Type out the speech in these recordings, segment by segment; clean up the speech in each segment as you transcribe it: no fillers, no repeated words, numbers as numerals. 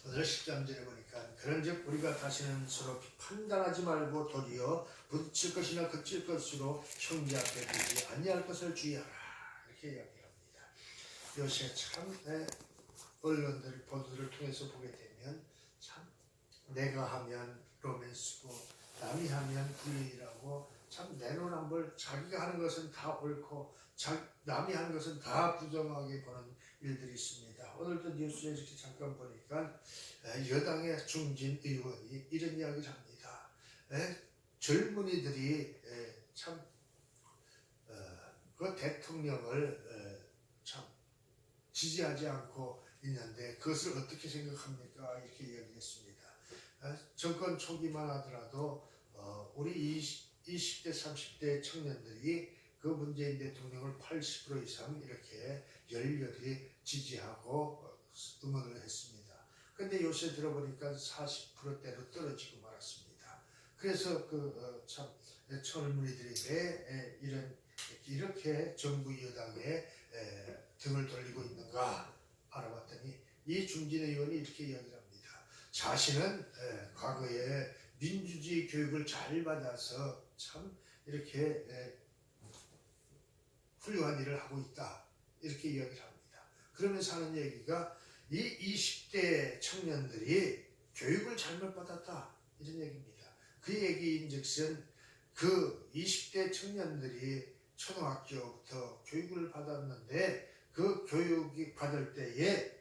오늘 10장절에 보니까 그런즉 우리가 다시는 서로 판단하지 말고 도리어 부딪힐 것이나 그칠 것으로 형제 앞에 두지 아니할 것을 주의하라 이렇게 이야기합니다. 요새 참 언론들 보도들을 통해서 보게 되면 참 내가 하면 로맨스고 남이 하면 불리라고 참 내로남불 자기가 하는 것은 다 옳고 남이 하는 것은 다 부정하게 보는 일들이 있습니다. 오늘도 뉴스에 이렇게 잠깐 보니까 여당의 중진 의원이 이런 이야기를 합니다. 젊은이들이 참 그 대통령을 참 지지하지 않고 있는데 그것을 어떻게 생각합니까? 이렇게 이야기했습니다. 정권 초기만 하더라도 우리 20대 30대 청년들이 그 문재인 대통령을 80% 이상 이렇게 열렬히 지지하고 응원을 했습니다. 그런데 요새 들어보니까 40%대로 떨어지고 말았습니다. 그래서 참 젊은이들이 왜 이렇게 정부 여당에 등을 돌리고 있는가 알아봤더니 이 중진 의원이 이렇게 이야기를 합니다. 자신은 과거에 민주주의 교육을 잘 받아서 참 이렇게 훌륭한 일을 하고 있다 이렇게 이야기를 합니다. 그러면서 하는 얘기가 이 20대 청년들이 교육을 잘못 받았다 이런 얘기입니다. 그 얘기인즉슨 그 20대 청년들이 초등학교부터 교육을 받았는데 그 교육이 받을 때에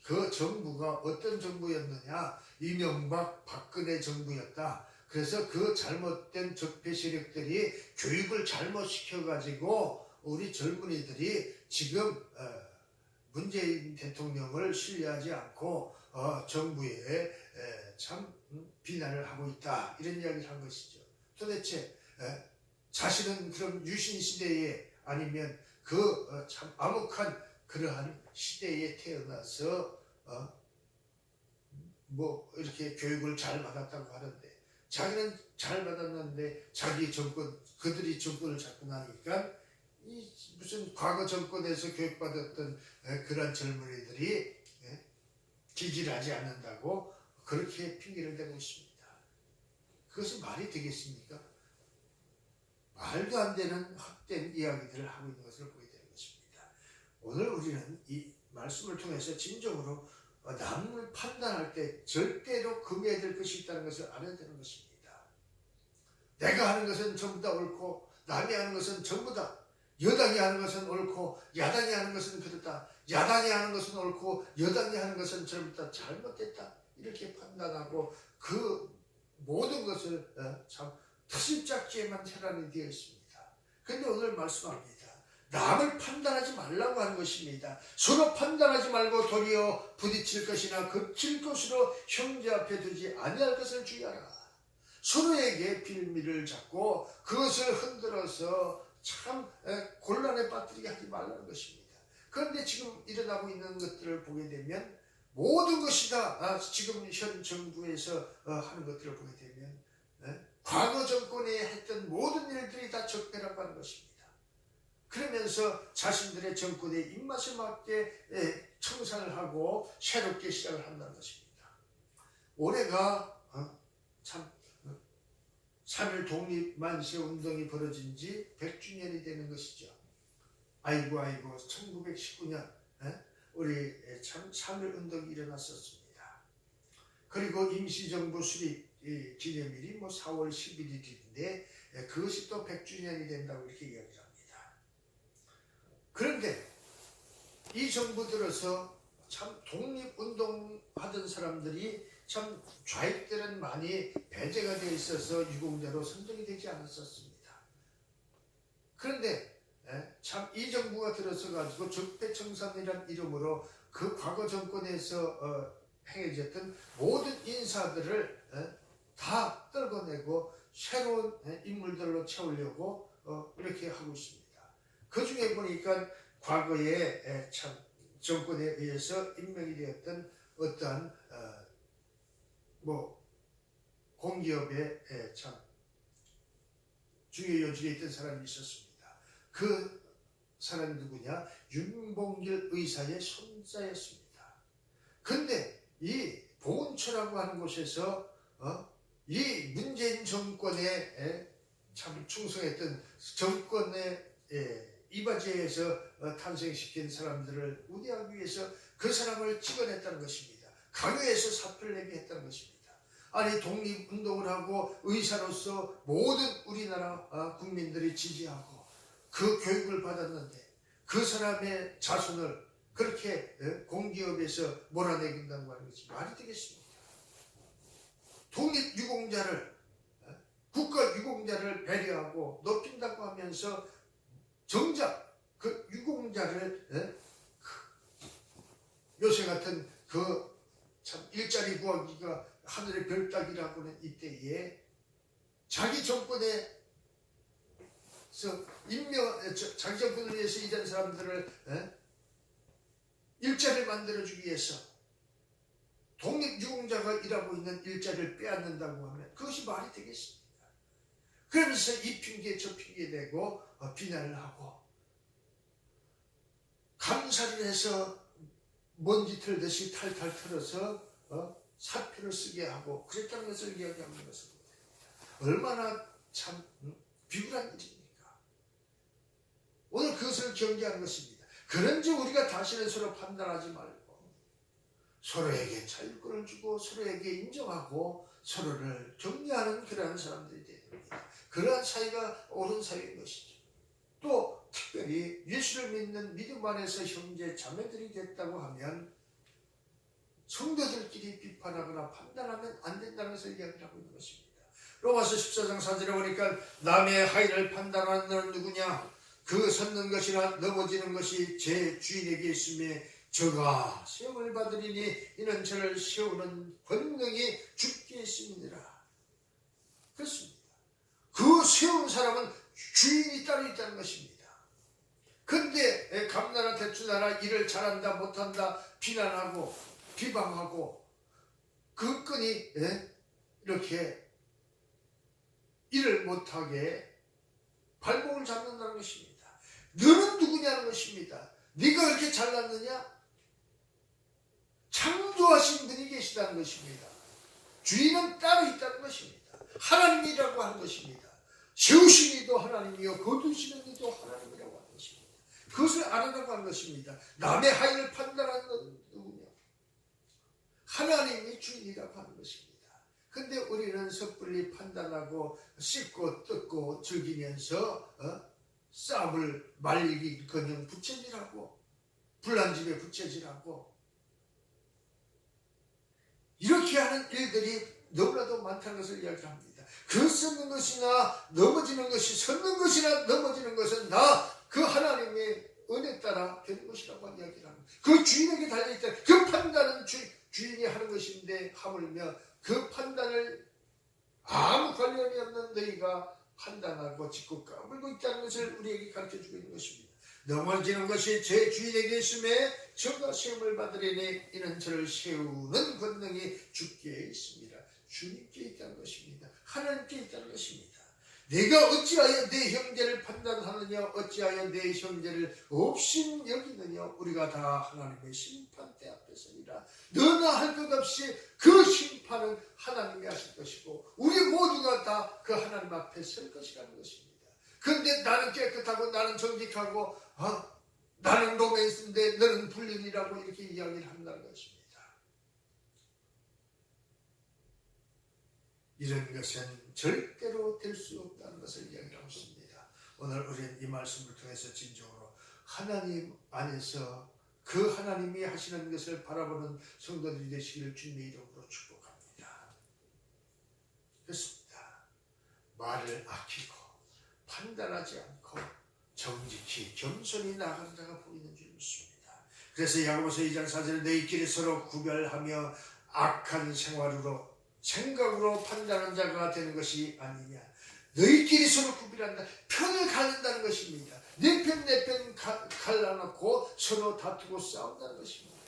그 정부가 어떤 정부였느냐 이명박 박근혜 정부였다. 그래서 그 잘못된 적폐 세력들이 교육을 잘못 시켜가지고 우리 젊은이들이 지금 문재인 대통령을 신뢰하지 않고 정부에 참 비난을 하고 있다 이런 이야기를 한 것이죠. 도대체 자신은 그럼 유신 시대에 아니면 그 참 암흑한 그러한 시대에 태어나서 뭐 이렇게 교육을 잘 받았다고 하는데 자기는 잘 받았는데 자기 정권 그들이 정권을 잡고 나니까 이 무슨 과거 정권에서 교육받았던 그런 젊은이들이 지지를 하지 않는다고 그렇게 핑계를 대고 있습니다. 그것이 말이 되겠습니까? 말도 안 되는 헛된 이야기들을 하고 있는 것을 보게 되는 것입니다. 오늘 우리는 이 말씀을 통해서 진정으로 남을 판단할 때 절대로 금해야 될 것이 있다는 것을 알아야 되는 것입니다. 내가 하는 것은 전부 다 옳고 남이 하는 것은 전부 다 여당이 하는 것은 옳고 야당이 하는 것은 그렇다. 야당이 하는 것은 옳고 여당이 하는 것은 전부 다 잘못됐다. 이렇게 판단하고 그 모든 것을 참 트집잡기에만 태란이 되어 있습니다. 그런데 오늘 말씀합니다. 남을 판단하지 말라고 하는 것입니다. 서로 판단하지 말고 도리어 부딪힐 것이나 겹칠 것으로 형제 앞에 두지 아니할 것을 주의하라. 서로에게 빌미를 잡고 그것을 흔들어서 참 곤란에 빠뜨리게 하지 말라는 것입니다. 그런데 지금 일어나고 있는 것들을 보게 되면 모든 것이 다 지금 현 정부에서 하는 것들을 보게 되면 과거 정권에 했던 모든 일들이 다 적폐라고 하는 것입니다. 그러면서 자신들의 정권의 입맛에 맞게 청산을 하고 새롭게 시작을 한다는 것입니다. 올해가 참 3.1 독립만세 운동이 벌어진 지 100주년이 되는 것이죠. 아이고 1919년 우리 참 3.1 운동이 일어났었습니다. 그리고 임시정부 수립 기념일이 4월 11일인데 그것이 또 100주년이 된다고 이렇게 이야기를 합니다. 그런데 이 정부 들어서 참 독립운동 하던 사람들이 참 좌익들은 많이 배제가 되어 있어서 유공자로 선정이 되지 않았었습니다. 그런데 참 이 정부가 들어서 가지고 적폐청산이라는 이름으로 그 과거 정권에서 행해졌던 모든 인사들을 다 떨궈내고 새로운 인물들로 채우려고 이렇게 하고 있습니다. 그 중에 보니까 과거에 참 정권에 의해서 임명이 되었던 어떠한 공기업에 참 중요 요직에 있던 사람이 있었습니다. 그 사람이 누구냐? 윤봉길 의사의 손자였습니다. 그런데 이 보훈처라고 하는 곳에서 이 문재인 정권에 참 충성했던 정권의 이바지에서 탄생시킨 사람들을 우대하기 위해서 그 사람을 찍어냈다는 것입니다. 강요해서 사표를 내게 했다는 것입니다. 아니 독립운동을 하고 의사로서 모든 우리나라 국민들이 지지하고 그 교육을 받았는데 그 사람의 자손을 그렇게 공기업에서 몰아내긴다는 하는 것이 말이 되겠습니까? 독립유공자를 국가유공자를 배려하고 높인다고 하면서 정작 그 유공자를 요새 같은 그 참 일자리 구하기가 하늘의 별 따기라고는 이때에 자기 정권에서 자기 정권을 위해서 일한 사람들을 일자리를 만들어주기 위해서 독립유공자가 일하고 있는 일자리를 빼앗는다고 하면 그것이 말이 되겠습니까? 그러면서 이 핑계 저 핑계 대고 비난을 하고 감사를 해서 먼지 털듯이 탈탈 털어서 사표를 쓰게 하고 그랬다는 것을 이야기하는 것은 얼마나 참 비굴한 일입니까? 오늘 그것을 경계하는 것입니다. 그런지 우리가 다시는 서로 판단하지 말고 서로에게 자율권을 주고 서로에게 인정하고 서로를 격려하는 그러한 사람들이 되는 겁니다. 그러한 사이가 옳은 사이인 것이죠. 또 특별히 예수를 믿는 믿음 안에서 형제 자매들이 됐다고 하면 성도들끼리 비판하거나 판단하면 안 된다는 것을 이야기하고 있는 것입니다. 로마서 14장 4절에 보니까 남의 하인을 판단하는 너는 누구냐? 그 섰는 것이나 넘어지는 것이 제 주인에게 있음에 저가 시험을 받으리니 이는 저를 세우는 권능이 주께 있음이니라. 그렇습니다. 그 세운 사람은 주인이 따로 있다는 것입니다. 근데 감나라 대추나라 일을 잘한다 못한다 비난하고 비방하고 그 끈이 이렇게 일을 못하게 발목을 잡는다는 것입니다. 너는 누구냐는 것입니다. 네가 그렇게 잘났느냐? 창조하신 분이 계시다는 것입니다. 주인은 따로 있다는 것입니다. 하나님이라고 하는 것입니다. 세우신 이도 하나님이요 거두시는 이도 하나님이라고 하는 것입니다. 그것을 알아라고 하는 것입니다. 남의 하인을 판단하는 건 누구냐? 하나님이 주인이라고 하는 것입니다. 근데 우리는 섣불리 판단하고 씹고 뜯고 즐기면서 싸움을 말리기커녕 부채질하고 불난집에 부채질하고 이렇게 하는 일들이 너무나도 많다는 것을 이야기합니다. 그 섰는 것이나 넘어지는 것이 섰는 것이나 넘어지는 것은 다 그 하나님의 은혜 따라 되는 것이라고 이야기를 합니다. 그 주인에게 달려있다. 그 판단은 주인이 하는 것인데 하물며 그 판단을 아무 관련이 없는 너희가 판단하고 짓고 까불고 있다는 것을 우리에게 가르쳐주고 있는 것입니다. 넘어지는 것이 제 주인에게 있음에 저가 시험을 받으리니 이는 저를 세우는 권능이 주께 있습니다. 주님께 있다는 것입니다. 하나님께 있다는 것입니다. 내가 어찌하여 내 형제를 판단하느냐 어찌하여 내 형제를 없인 여기느냐 우리가 다 하나님의 심판대 앞에 서리라. 너나 할 것 없이 그 심판은 하나님이 하실 것이고 우리 모두가 다 그 하나님 앞에 설 것이라는 것입니다. 그런데 나는 깨끗하고 나는 정직하고 나는 로맨스인데 너는 불륜이라고 이렇게 이야기를 한다는 것입니다. 이런 것은 절대로 될 수 없다는 것을 이야기하고 있습니다. 오늘 우리는 이 말씀을 통해서 진정으로 하나님 안에서 그 하나님이 하시는 것을 바라보는 성도들이 되시기를 주님의 이름으로 축복합니다. 그렇습니다. 말을 아끼고 판단하지 않고 정직히 겸손히 나아가는 자가 보이는 줄 믿습니다. 그래서 야고보서 2장 4절에 너희끼리 서로 구별하며 악한 생각으로 판단하는 자가 되는 것이 아니냐. 너희끼리 서로 구별한다. 편을 가른다는 것입니다. 내 편 내 편 갈라놓고 서로 다투고 싸운다는 것입니다.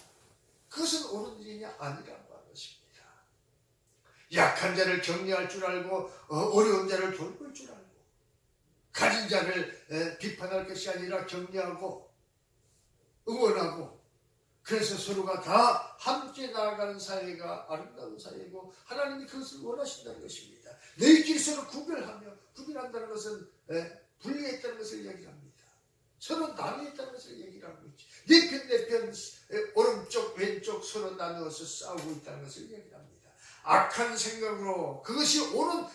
그것은 옳은 일이냐 아니라고 하는 것입니다. 약한 자를 격려할 줄 알고 어려운 자를 돌볼 줄 알고 가진 자를 비판할 것이 아니라 격려하고 응원하고 그래서 서로가 다 함께 나아가는 사회가 아름다운 사회고 하나님이 그것을 원하신다는 것입니다. 너희끼리 서로 구별한다는 것은 분리했다는 것을 얘기합니다. 서로 나누었다는 것을 얘기를 하고 있지. 네 편 내 편 오른쪽 왼쪽 서로 나누어서 싸우고 있다는 것을 얘기합니다. 악한 생각으로 그것이 옳은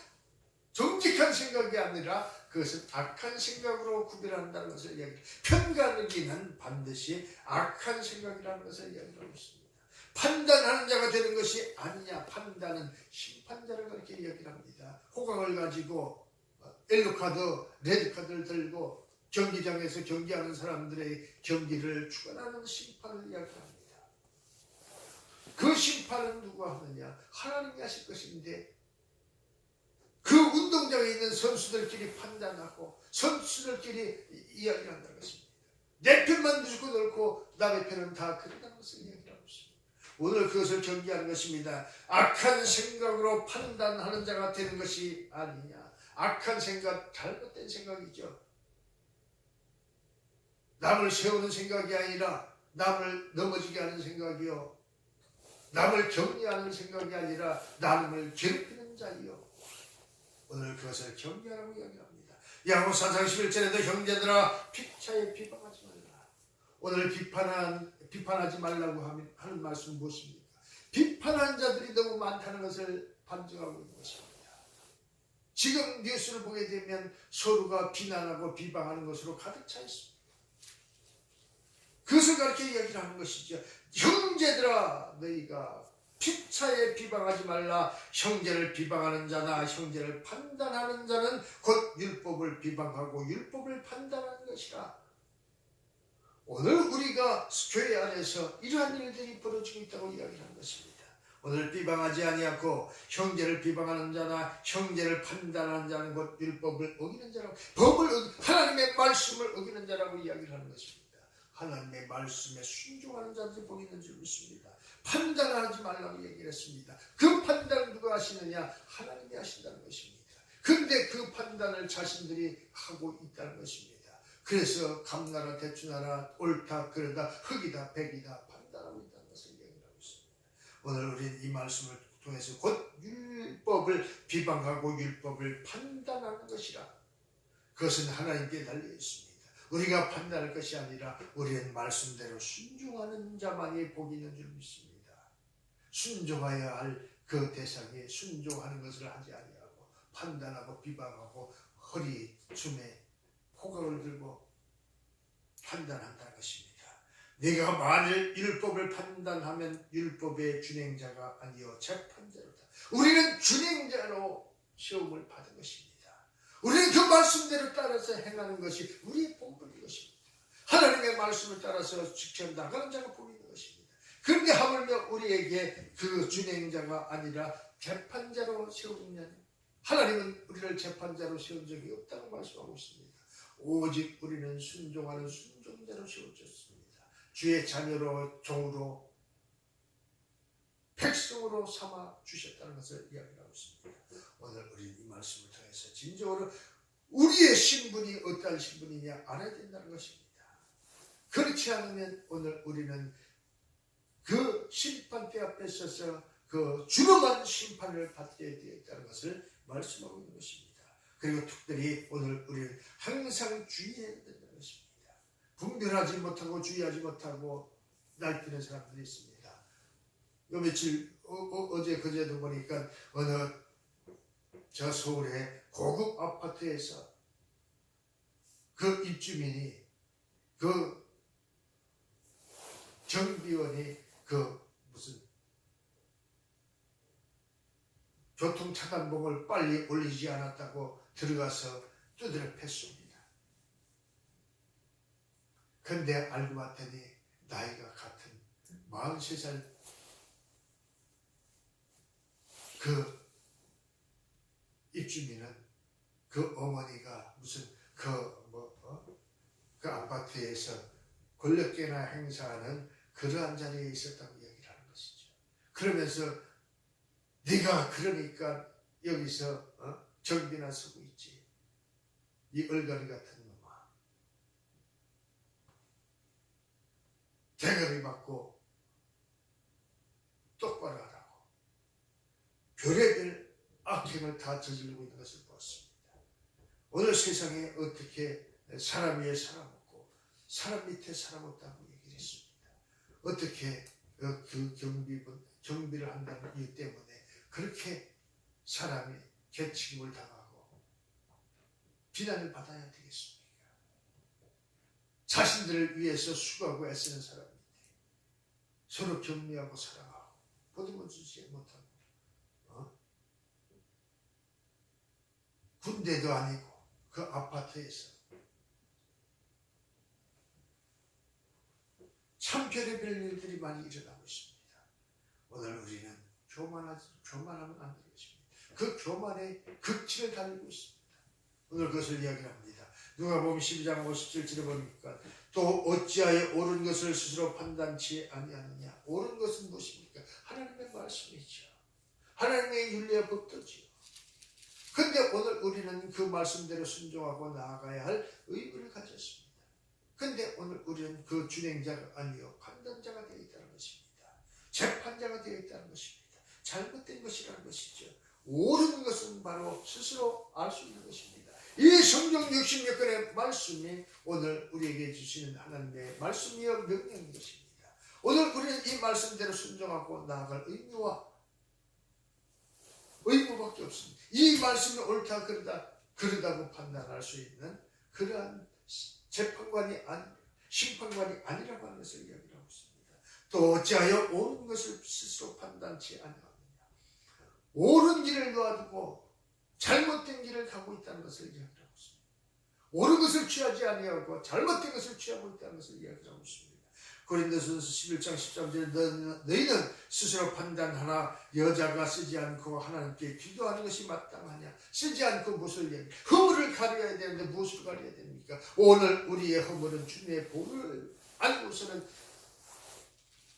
정직한 생각이 아니라 그것은 악한 생각으로 구별한다는 것을 얘기합니다. 편가르기는 반드시 악한 생각이라는 것을 얘기하고 있습니다. 판단하는 자가 되는 것이 아니냐. 판단은 심판자를 그렇게 얘기합니다. 호각을 가지고 옐로카드, 레드카드를 들고 경기장에서 경기하는 사람들의 경기를 주관하는 심판을 이야기합니다. 그 심판은 누가 하느냐? 하나님이 하실 것인데 그 운동장에 있는 선수들끼리 판단하고 선수들끼리 이야기한다는 것입니다. 내 편만 무조건 옳고 남의 편은 다 그런다는 것을 이야기하고 있습니다. 오늘 그것을 경계하는 것입니다. 악한 생각으로 판단하는 자가 되는 것이 아니냐. 악한 생각, 잘못된 생각이죠. 남을 세우는 생각이 아니라 남을 넘어지게 하는 생각이요. 남을 격려하는 생각이 아니라 남을 괴롭히는 자이요. 오늘 그것을 경계하라고 이야기합니다. 야고보서 4장 11절에도 형제들아 피차에 비방하지 말라. 오늘 비판하지 말라고 하는 말씀은 무엇입니까? 비판하는 자들이 너무 많다는 것을 반증하고 있는 것입니다. 지금 뉴스를 보게 되면 서로가 비난하고 비방하는 것으로 가득 차 있습니다. 그것을 가르쳐 이야기를 하는 것이죠. 형제들아 너희가 피차에 비방하지 말라. 형제를 비방하는 자나 형제를 판단하는 자는 곧 율법을 비방하고 율법을 판단하는 것이라. 오늘 우리가 교회 안에서 이러한 일들이 벌어지고 있다고 이야기하는 것입니다. 오늘 비방하지 아니하고 형제를 비방하는 자나 형제를 판단하는 자는 곧 율법을 어기는 자라고, 하나님의 말씀을 어기는 자라고 이야기를 하는 것입니다. 하나님의 말씀에 순종하는 자들이 복이 있는 줄 믿습니다. 판단하지 말라고 얘기를 했습니다. 그 판단을 누가 하시느냐? 하나님이 하신다는 것입니다. 그런데 그 판단을 자신들이 하고 있다는 것입니다. 그래서 감나라 대추나라 옳다 그러다 흑이다 백이다 판단하고 있다는 것을 얘기하고 있습니다. 오늘 우리는 이 말씀을 통해서 곧 율법을 비방하고 율법을 판단하는 것이라. 그것은 하나님께 달려 있습니다. 우리가 판단할 것이 아니라 우리는 말씀대로 순종하는 자만이 복이 있는 줄 믿습니다. 순종해야 할 그 대상에 순종하는 것을 하지 아니하고 판단하고 비방하고 허리춤에 호각을 들고 판단한다는 것입니다. 네가 만일 율법을 판단하면 율법의 준행자가 아니요 재판자로다. 우리는 준행자로 시험을 받은 것입니다. 우리는 그 말씀대로 따라서 행하는 것이 우리의 본분인 것입니다. 하나님의 말씀을 따라서 지켜 나가는 자가 복이 있는 것입니다. 그런데 하물며 우리에게 그 준행자가 아니라 재판자로 세우느냐? 하나님은 우리를 재판자로 세운 적이 없다고 말씀하고 있습니다. 오직 우리는 순종하는 순종자로 세워졌습니다. 주의 자녀로 종으로 백성으로 삼아 주셨다는 것을 이야기하고 있습니다. 오늘 우리는 이 말씀을 통해서 진정으로 우리의 신분이 어떠한 신분이냐 알아야 된다는 것입니다. 그렇지 않으면 오늘 우리는 그 심판대 앞에 서서 그 주름한 심판을 받게 되어 있다는 것을 말씀하고 있는 것입니다. 그리고 특별히 오늘 우리는 항상 주의해야 된다는 것입니다. 분별하지 못하고 주의하지 못하고 날뛰는 사람들이 있습니다. 요 며칠 어제 그제도 보니까 어느 저 서울의 고급 아파트에서 그 입주민이 그 경비원이 그 무슨 교통차단봉을 빨리 올리지 않았다고 들어가서 두드려 팼습니다. 근데 알고 봤더니 나이가 같은 43살 그 입주민은 그 어머니가 무슨 그 아파트에서 권력계나 행사하는 그러한 자리에 있었다고 얘기를 하는 것이죠. 그러면서 네가 그러니까 여기서 정비나 서고 있지. 이 얼갈이 같은 놈아. 대가리 받고 별의별 악행을 다 저지르고 있는 것을 보았습니다. 오늘 세상에 어떻게 사람 위에 사람 없고 사람 밑에 사람 없다고 얘기를 했습니다. 어떻게 그 경비를 한다는 이유 때문에 그렇게 사람이 개취급을 당하고 비난을 받아야 되겠습니까? 자신들을 위해서 수고하고 애쓰는 사람인데 서로 격려하고 사랑하고 보듬어 주지 못하고 군대도 아니고 그 아파트에서 참 별의별 일들이 많이 일어나고 있습니다. 오늘 우리는 교만하면 안 되겠습니다. 그 교만의 극치를 달리고 있습니다. 오늘 그것을 이야기합니다. 누가복음 12장 57절에 보니까 또 어찌하여 옳은 것을 스스로 판단치 아니하느냐. 옳은 것은 무엇입니까? 하나님의 말씀이죠. 하나님의 윤리와 법도지요. 근데 오늘 우리는 그 말씀대로 순종하고 나아가야 할 의무를 가졌습니다. 근데 오늘 우리는 그 준행자가 아니요 판단자가 되어 있다는 것입니다. 재판자가 되어 있다는 것입니다. 잘못된 것이라는 것이죠. 옳은 것은 바로 스스로 알 수 있는 것입니다. 이 성경 66권의 말씀이 오늘 우리에게 주시는 하나님의 말씀이여 명령인 것입니다. 오늘 우리는 이 말씀대로 순종하고 나아갈 의무밖에 없습니다. 이 말씀이 옳다 그러다고 판단할 수 있는 그러한 심판관이 아니라고 하는 것을 이야기하고 있습니다. 또 어찌하여 옳은 것을 스스로 판단치 아니하느냐. 옳은 길을 놔두고 잘못된 길을 가고 있다는 것을 이야기하고 있습니다. 옳은 것을 취하지 아니하고 잘못된 것을 취하고 있다는 것을 이야기하고 있습니다. 고린도전서 11장 13절에 너희는 스스로 판단하나 여자가 쓰지 않고 하나님께 기도하는 것이 마땅하냐. 쓰지 않고 무엇을 얘기해? 허물을 가려야 되는데 무엇을 가려야 됩니까? 오늘 우리의 허물은 주님의 복을 알고서는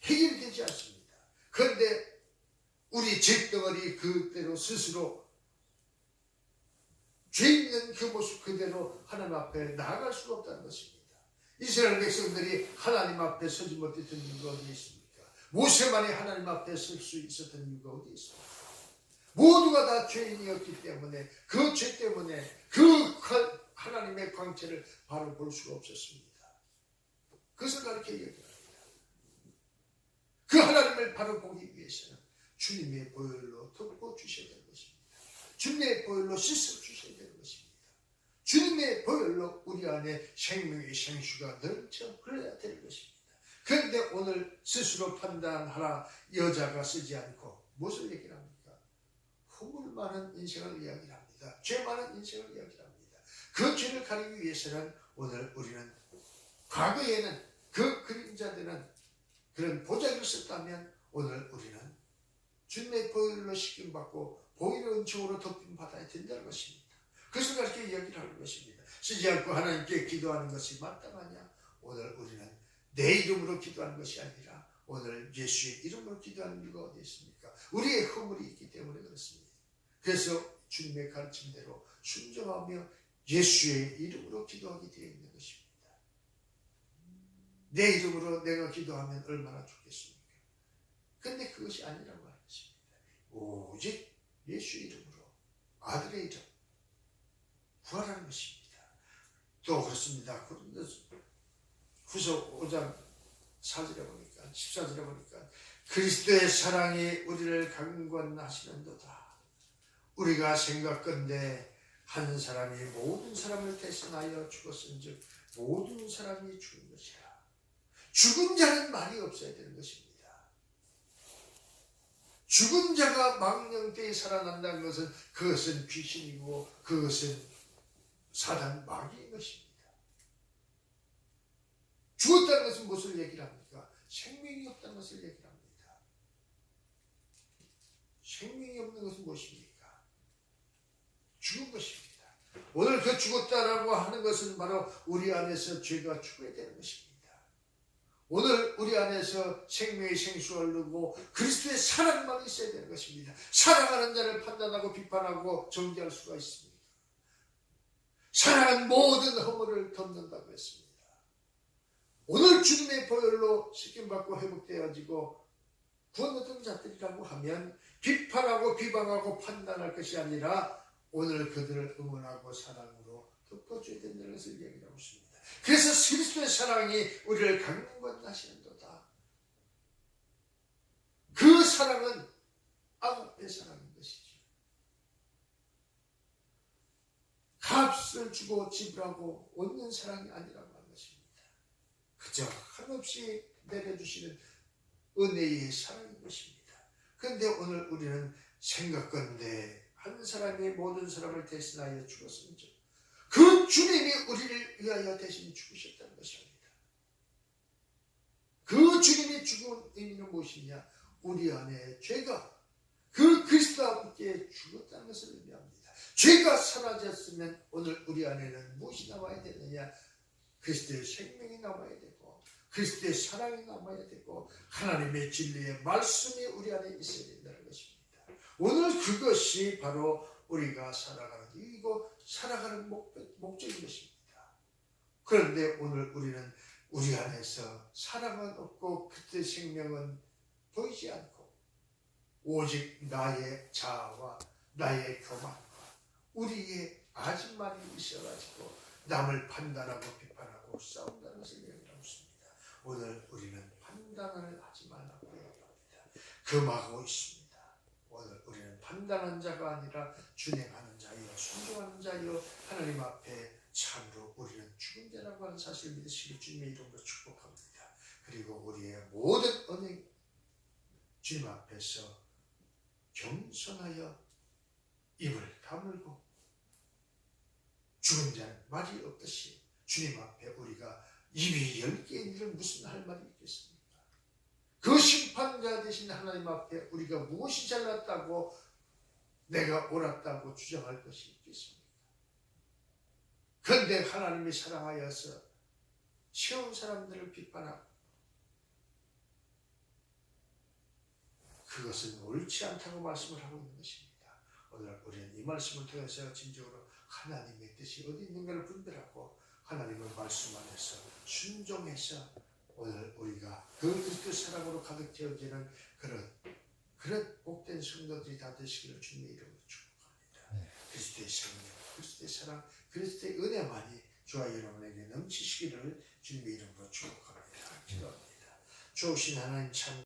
해결되지 않습니다. 그런데 우리 죄덩어리 그대로 스스로 죄 있는 그 모습 그대로 하나님 앞에 나아갈 수가 없다는 것입니다. 이스라엘 백성들이 하나님 앞에 서지 못했던 이유가 어디 있습니까? 모세만이 하나님 앞에 설 수 있었던 이유가 어디 있습니까? 모두가 다 죄인이었기 때문에 그 죄 때문에 그 하나님의 광채를 바로 볼 수가 없었습니다. 그것을 가르쳐 얘기합니다. 그 하나님을 바로 보기 위해서는 주님의 보혈로 덮어 주셔야 되는 것입니다. 주님의 보혈로 씻어 주셔야 되는 것입니다. 주님의 보혈로 우리 안에 생명의 생수가 넘쳐 흘러야 되는 것입니다. 그런데 오늘 스스로 판단하라 여자가 쓰지 않고 무엇을 얘기를 합니까? 허물 많은 인생을 이야기합니다. 죄 많은 인생을 이야기합니다. 그 죄를 가리기 위해서는 오늘 우리는 과거에는 그 그림자되는 그런 보자기를 썼다면 오늘 우리는 주님의 보혈로 씻김받고 보혈의 은총으로 덮임받아야 된다는 것입니다. 그것을 가르쳐 이야기를 하는 것입니다. 쓰지 않고 하나님께 기도하는 것이 마땅하냐? 오늘 우리는 내 이름으로 기도하는 것이 아니라 오늘 예수의 이름으로 기도하는 이유가 어디 있습니까? 우리의 허물이 있기 때문에 그렇습니다. 그래서 주님의 가르침대로 순종하며 예수의 이름으로 기도하게 되어 있는 것입니다. 내 이름으로 내가 기도하면 얼마나 좋겠습니까? 근데 그것이 아니라고 하는 것입니다. 오직 예수 이름으로 아들의 이름 구하라는 것입니다. 또 그렇습니다. 후서 5장 4절에 보니까 14절에 보니까 그리스도의 사랑이 우리를 강권하시는도다. 우리가 생각건대 한 사람이 모든 사람을 대신하여 죽었은즉 모든 사람이 죽은 것이라. 죽은 자는 말이 없어야 되는 것입니다. 죽은 자가 망령때에 살아난다는 것은 그것은 귀신이고 그것은 사단 마귀인 것입니다. 죽었다는 것은 무엇을 얘기를 합니까? 생명이 없다는 것을 얘기를 합니다. 생명이 없는 것은 무엇입니까? 죽은 것입니다. 오늘 그 죽었다라고 하는 것은 바로 우리 안에서 죄가 죽어야 되는 것입니다. 오늘 우리 안에서 생명의 생수가 흐르고 그리스도의 사랑만 있어야 되는 것입니다. 사랑하는 자를 판단하고 비판하고 정죄할 수가 있습니다. 사랑은 모든 허물을 덮는다고 했습니다. 오늘 주님의 보혈로 씻김받고 회복되어지고 구원 얻은 자들이라고 하면 비판하고 비방하고 판단할 것이 아니라 오늘 그들을 응원하고 사랑으로 덮어줘야 된다는 것을 얘기하고 있습니다. 그래서 그리스도의 사랑이 우리를 강건하시는도다. 그 사랑은 아가페 사랑인 것이죠. 값을 주고 지불하고 얻는 사랑이 아니라고 하는 것입니다. 그저 한없이 내려주시는 은혜의 사랑인 것입니다. 그런데 오늘 우리는 생각건대 한 사람이 모든 사람을 대신하여 죽었습니다. 그 주님이 우리를 위하여 대신 죽으셨다는 것입니다. 그 주님이 죽은 의미는 무엇이냐? 우리 안에 죄가 그 그리스도와 함께 죽었다는 것을 의미합니다. 죄가 사라졌으면 오늘 우리 안에는 무엇이 남아야 되느냐? 그리스도의 생명이 남아야 되고 그리스도의 사랑이 남아야 되고 하나님의 진리의 말씀이 우리 안에 있어야 된다는 것입니다. 오늘 그것이 바로 우리가 살아가는 이유고 살아가는 목적인 것입니다. 그런데 오늘 우리는 우리 안에서 사랑은 없고 그때의 생명은 보이지 않고 오직 나의 자아와 나의 교만과 우리의 아집만이 있어가지고 남을 판단하고 비판하고 싸운다는 것을 얘기하고 있습니다. 오늘 우리는 판단을 하지 말라고 얘기합니다. 금하고 있습니다. 오늘 우리는 판단하는 자가 아니라 준행하는 자요 순종하는 자요 하나님 앞에 참으로 우리는 죽은 자라고 하는 사실을 믿으시길 주님의 이름으로 축복합니다. 그리고 우리의 모든 언행 주님 앞에서 겸손하여 입을 다물고 죽은 자는 말이 없듯이 주님 앞에 우리가 입이 10개인 일은 무슨 할 말이 있겠습니까? 그 심판자 되신 하나님 앞에 우리가 무엇이 잘났다고 내가 옳았다고 주장할 것이 있겠습니까? 그런데 하나님이 사랑하여서 세운 사람들을 비판하고 그것은 옳지 않다고 말씀을 하고 있는 것입니다. 오늘 우리는 이 말씀을 통해서 진정으로 하나님의 뜻이 어디 있는가를 분별하고 하나님의 말씀 안에서 순종해서 오늘 우리가 그 그리스도 사랑으로 가득 채워지는 그런 복된 성도들이 다 되시기를 주님의 이름으로 축복합니다. 그리스도의 생명, 그리스도의 사랑, 그리스도의 은혜만이 저와 여러분에게 넘치시기를 주님의 이름으로 축복합니다. 기도합니다. 좋으신 하나님 참